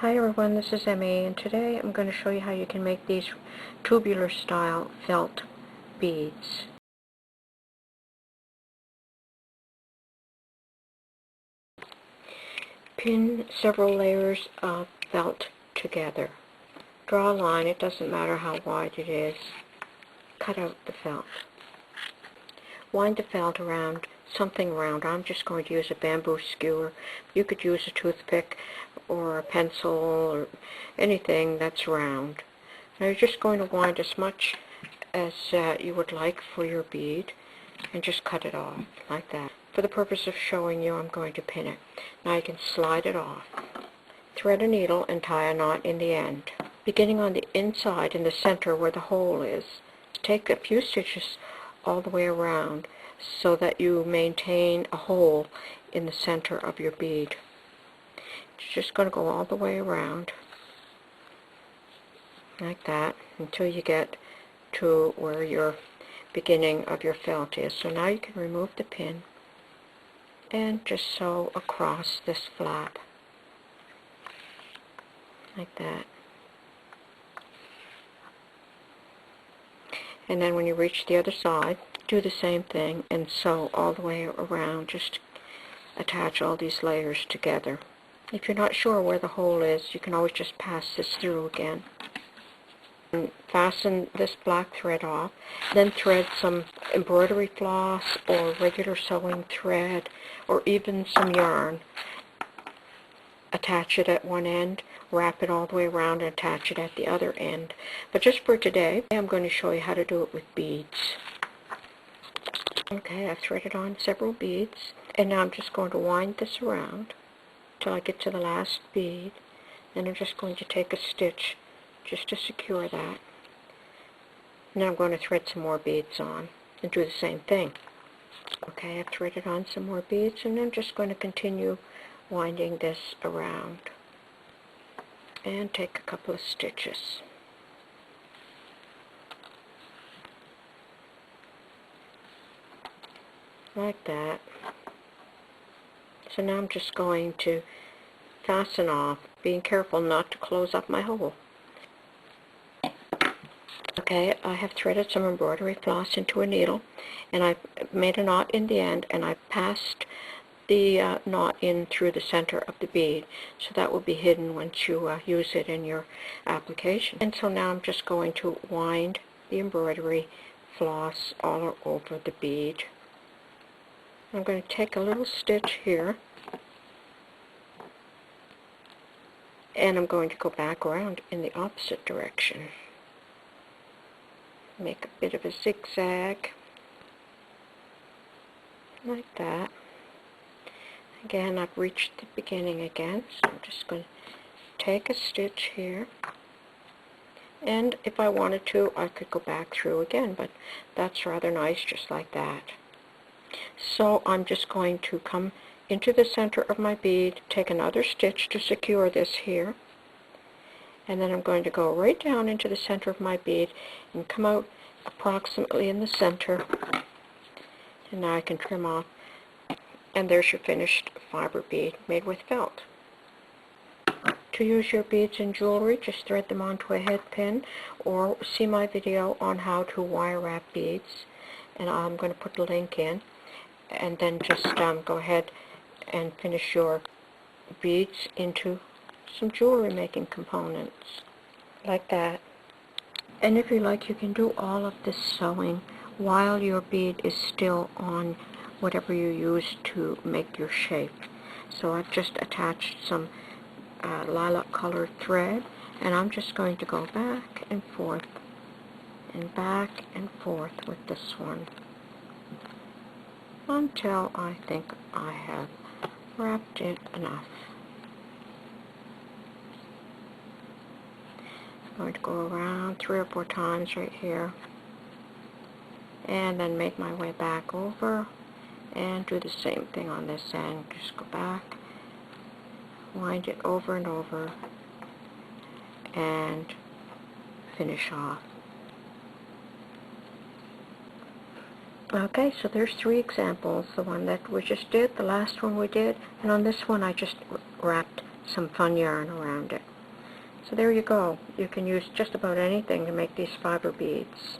Hi everyone, this is Emmy, and today I'm going to show you how you can make these tubular style felt beads. Pin several layers of felt together. Draw a line, it doesn't matter how wide it is. Cut out the felt. Wind the felt around something round. I'm just going to use a bamboo skewer. You could use a toothpick or a pencil or anything that's round. Now you're just going to wind as much as you would like for your bead and just cut it off like that. For the purpose of showing you, I'm going to pin it. Now you can slide it off. Thread a needle and tie a knot in the end. Beginning on the inside in the center where the hole is, take a few stitches all the way around so that you maintain a hole in the center of your bead. It's just going to go all the way around like that until you get to where your beginning of your felt is. So now you can remove the pin and just sew across this flap like that. And then when you reach the other side, do the same thing and sew all the way around. Just attach all these layers together. If you're not sure where the hole is, you can always just pass this through again. And fasten this black thread off. Then thread some embroidery floss or regular sewing thread or even some yarn. Attach it at one end, wrap it all the way around, and attach it at the other end. But just for today, I'm going to show you how to do it with beads. Okay, I've threaded on several beads, and now I'm just going to wind this around till I get to the last bead. Then I'm just going to take a stitch just to secure that. Now I'm going to thread some more beads on and do the same thing. Okay, I've threaded on some more beads, and I'm just going to continue winding this around and take a couple of stitches. Like that. So now I'm just going to fasten off, being careful not to close up my hole. Okay, I have threaded some embroidery floss into a needle, and I've made a knot in the end, and I've passed the knot in through the center of the bead, so that will be hidden once you use it in your application. And so now I'm just going to wind the embroidery floss all over the bead. I'm going to take a little stitch here, and I'm going to go back around in the opposite direction. Make a bit of a zigzag like that. Again, I've reached the beginning again, so I'm just going to take a stitch here, and if I wanted to, I could go back through again, but that's rather nice just like that. So I'm just going to come into the center of my bead, take another stitch to secure this here, and then I'm going to go right down into the center of my bead and come out approximately in the center, and now I can trim off. And there's your finished fiber bead made with felt. To use your beads in jewelry, just thread them onto a head pin, or see my video on how to wire wrap beads, and I'm going to put the link in, and then just go ahead and finish your beads into some jewelry making components like that. And if you like, you can do all of this sewing while your bead is still on whatever you use to make your shape. So I've just attached some lilac colored thread, and I'm just going to go back and forth with this one until I think I have wrapped it enough. I'm going to go around 3 or 4 times right here, and then make my way back over and do the same thing on this end. Just go back, wind it over and over, and finish off. Okay, so there's 3 examples. The one that we just did, the last one we did, and on this one I just wrapped some fun yarn around it. So there you go. You can use just about anything to make these fiber beads.